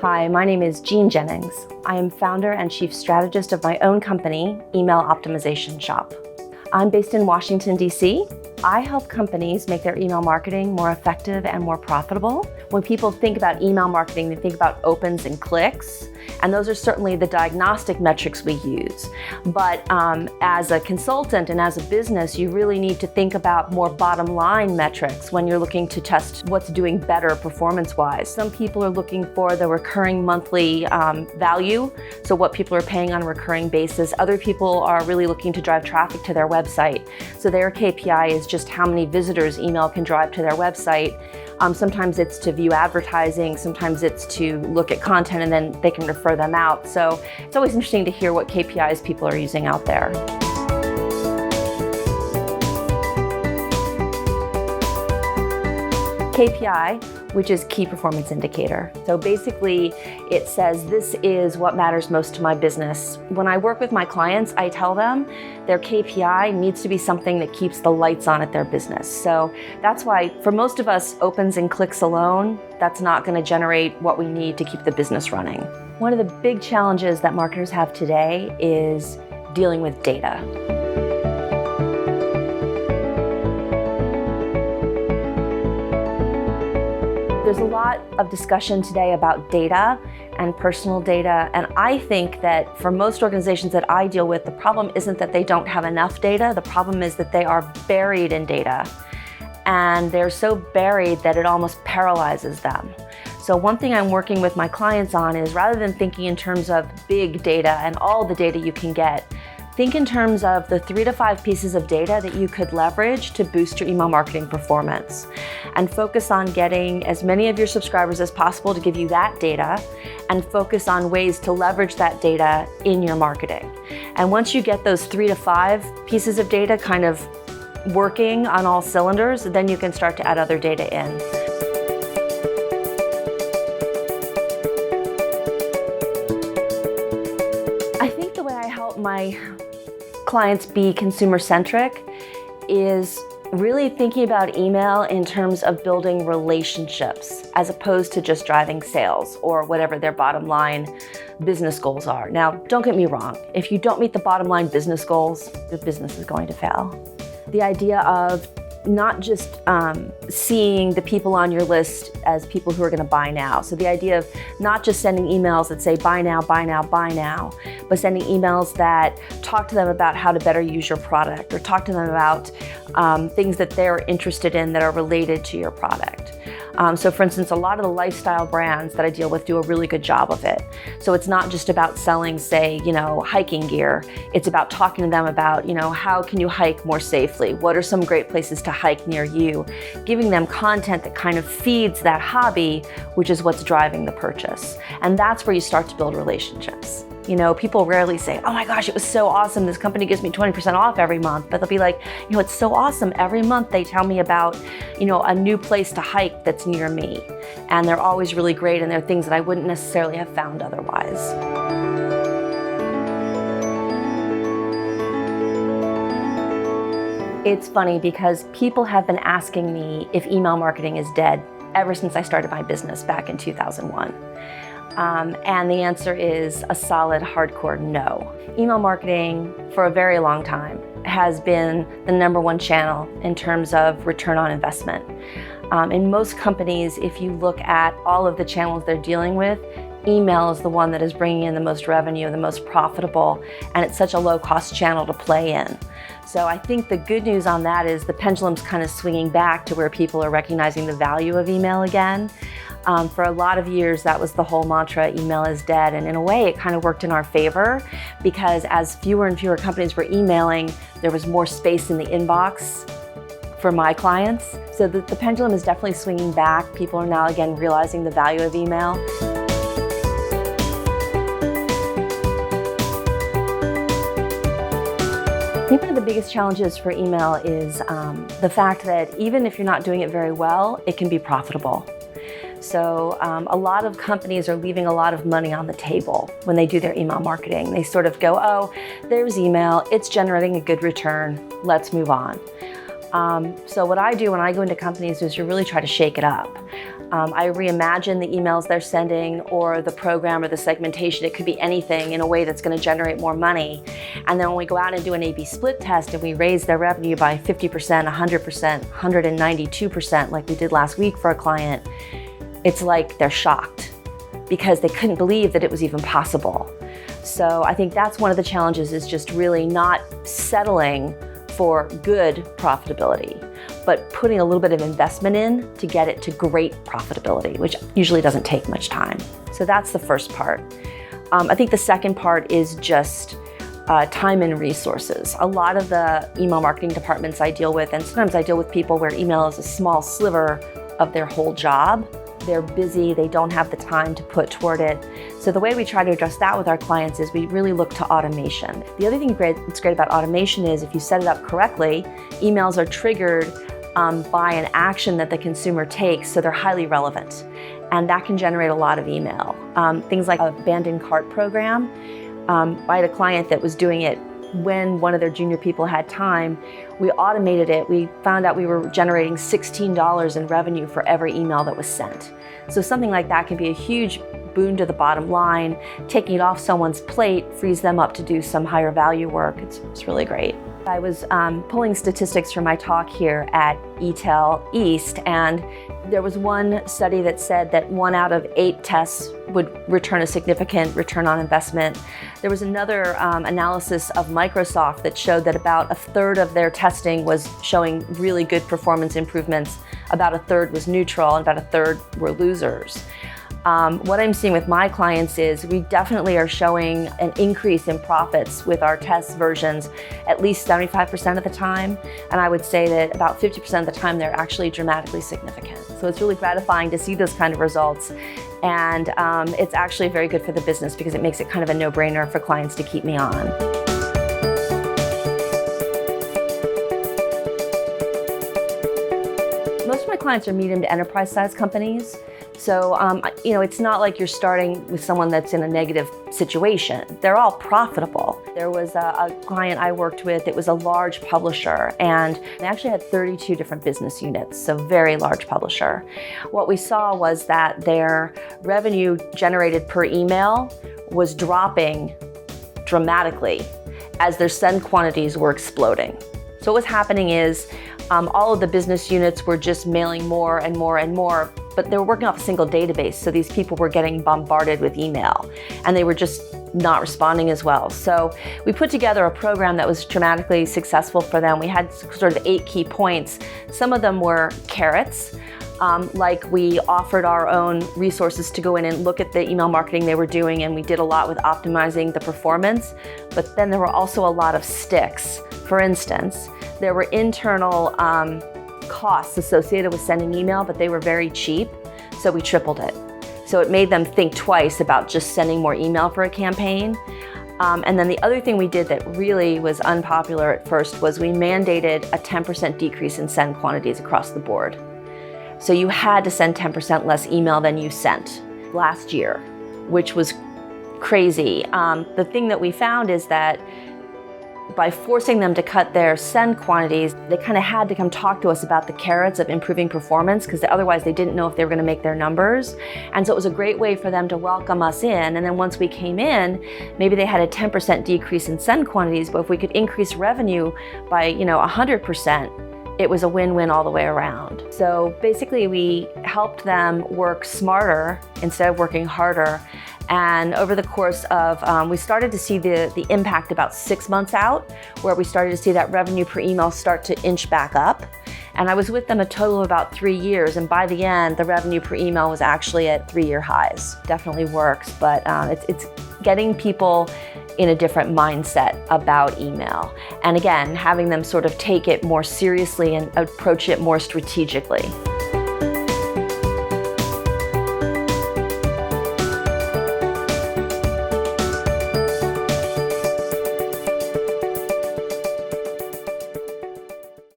Hi, my name is Jeanne Jennings. I am founder and chief strategist of my own company, Email Optimization Shop. I'm based in Washington, D.C. I help companies make their email marketing more effective and more profitable. When people think about email marketing, they think about opens and clicks, and those are certainly the diagnostic metrics we use. But as a consultant and as a business, you really need to think about more bottom line metrics when you're looking to test what's doing better performance-wise. Some people are looking for the recurring monthly value, so what people are paying on a recurring basis. Other people are really looking to drive traffic to their website. So their KPI is just how many visitors email can drive to their website. Sometimes it's to view advertising, sometimes it's to look at content and then they can refer them out. So it's always interesting to hear what KPIs people are using out there. KPI, which is key performance indicator. So basically it says this is what matters most to my business. When I work with my clients, I tell them their KPI needs to be something that keeps the lights on at their business. So that's why for most of us, opens and clicks alone, that's not going to generate what we need to keep the business running. One of the big challenges that marketers have today is dealing with data. There's a lot of discussion today about data and personal data, and I think that for most organizations that I deal with, the problem isn't that they don't have enough data, the problem is that they are buried in data, and they're so buried that it almost paralyzes them. So one thing I'm working with my clients on is, rather than thinking in terms of big data and all the data you can get, think in terms of the 3 to 5 pieces of data that you could leverage to boost your email marketing performance. And focus on getting as many of your subscribers as possible to give you that data, and focus on ways to leverage that data in your marketing. And once you get those 3 to 5 pieces of data kind of working on all cylinders, then you can start to add other data in. I think the way I help my clients be consumer-centric is really thinking about email in terms of building relationships as opposed to just driving sales or whatever their bottom line business goals are. Now, don't get me wrong. If you don't meet the bottom line business goals, the business is going to fail. The idea of not just seeing the people on your list as people who are going to buy now. So the idea of not just sending emails that say buy now, buy now, buy now, but sending emails that talk to them about how to better use your product, or talk to them about things that they're interested in that are related to your product. So for instance, a lot of the lifestyle brands that I deal with do a really good job of it. So it's not just about selling, say, hiking gear. It's about talking to them about, how can you hike more safely? What are some great places to hike near you? Giving them content that kind of feeds that hobby, which is what's driving the purchase. And that's where you start to build relationships. People rarely say, oh my gosh, it was so awesome. This company gives me 20% off every month. But they'll be like, it's so awesome. Every month they tell me about, a new place to hike that's near me. And they're always really great, and they're things that I wouldn't necessarily have found otherwise. It's funny because people have been asking me if email marketing is dead ever since I started my business back in 2001. And the answer is a solid, hardcore no. Email marketing for a very long time has been the #1 channel in terms of return on investment. In most companies, if you look at all of the channels they're dealing with, email is the one that is bringing in the most revenue, the most profitable, and it's such a low-cost channel to play in. So I think the good news on that is the pendulum's kind of swinging back to where people are recognizing the value of email again. For a lot of years, that was the whole mantra, email is dead. And in a way, it kind of worked in our favor, because as fewer and fewer companies were emailing, there was more space in the inbox for my clients. So the pendulum is definitely swinging back. People are now again realizing the value of email. I think one of the biggest challenges for email is the fact that even if you're not doing it very well, it can be profitable. So a lot of companies are leaving a lot of money on the table when they do their email marketing. They sort of go, oh, there's email, it's generating a good return, let's move on. So what I do when I go into companies is you really try to shake it up. I reimagine the emails they're sending or the program or the segmentation. It could be anything in a way that's going to generate more money. And then when we go out and do an A/B split test and we raise their revenue by 50%, 100%, 192% like we did last week for a client, it's like they're shocked because they couldn't believe that it was even possible. So I think that's one of the challenges, is just really not settling for good profitability, but putting a little bit of investment in to get it to great profitability, which usually doesn't take much time. So that's the first part. I think the second part is just time and resources. A lot of the email marketing departments I deal with, and sometimes I deal with people where email is a small sliver of their whole job. They're busy, they don't have the time to put toward it. So the way we try to address that with our clients is we really look to automation. The other thing that's great about automation is if you set it up correctly, emails are triggered by an action that the consumer takes, so they're highly relevant. And that can generate a lot of email. Things like a abandoned cart program. I had a client that was doing it when one of their junior people had time. We automated it. We found out we were generating $16 in revenue for every email that was sent. So something like that can be a huge boon to the bottom line. Taking it off someone's plate frees them up to do some higher value work. It's really great. I was pulling statistics for my talk here at eTel East, and there was one study that said that 1 out of 8 tests would return a significant return on investment. There was another analysis of Microsoft that showed that about 1/3 of their testing was showing really good performance improvements, about 1/3 was neutral, and about 1/3 were losers. What I'm seeing with my clients is we definitely are showing an increase in profits with our test versions at least 75% of the time. And I would say that about 50% of the time they're actually dramatically significant. So it's really gratifying to see those kind of results. And it's actually very good for the business because it makes it kind of a no-brainer for clients to keep me on. Most of my clients are medium to enterprise-sized companies. So, it's not like you're starting with someone that's in a negative situation. They're all profitable. There was a client I worked with that was a large publisher, and they actually had 32 different business units, so very large publisher. What we saw was that their revenue generated per email was dropping dramatically as their send quantities were exploding. So what was happening is all of the business units were just mailing more and more and more, but they were working off a single database, so these people were getting bombarded with email, and they were just not responding as well. So we put together a program that was dramatically successful for them. We had sort of 8 key points. Some of them were carrots, like we offered our own resources to go in and look at the email marketing they were doing, and we did a lot with optimizing the performance, but then there were also a lot of sticks. For instance, there were internal costs associated with sending email, but they were very cheap, so we tripled it. So it made them think twice about just sending more email for a campaign. And then the other thing we did that really was unpopular at first was we mandated a 10% decrease in send quantities across the board. So you had to send 10% less email than you sent last year, which was crazy. The thing that we found is that by forcing them to cut their send quantities, they kind of had to come talk to us about the carrots of improving performance, because otherwise they didn't know if they were going to make their numbers. And so it was a great way for them to welcome us in. And then once we came in, maybe they had a 10% decrease in send quantities, but if we could increase revenue by 100%, it was a win-win all the way around. So basically we helped them work smarter instead of working harder. And over the course of, we started to see the impact about 6 months out, where we started to see that revenue per email start to inch back up. And I was with them a total of about 3 years. And by the end, the revenue per email was actually at 3-year highs. Definitely works, but it's getting people in a different mindset about email. And again, having them sort of take it more seriously and approach it more strategically.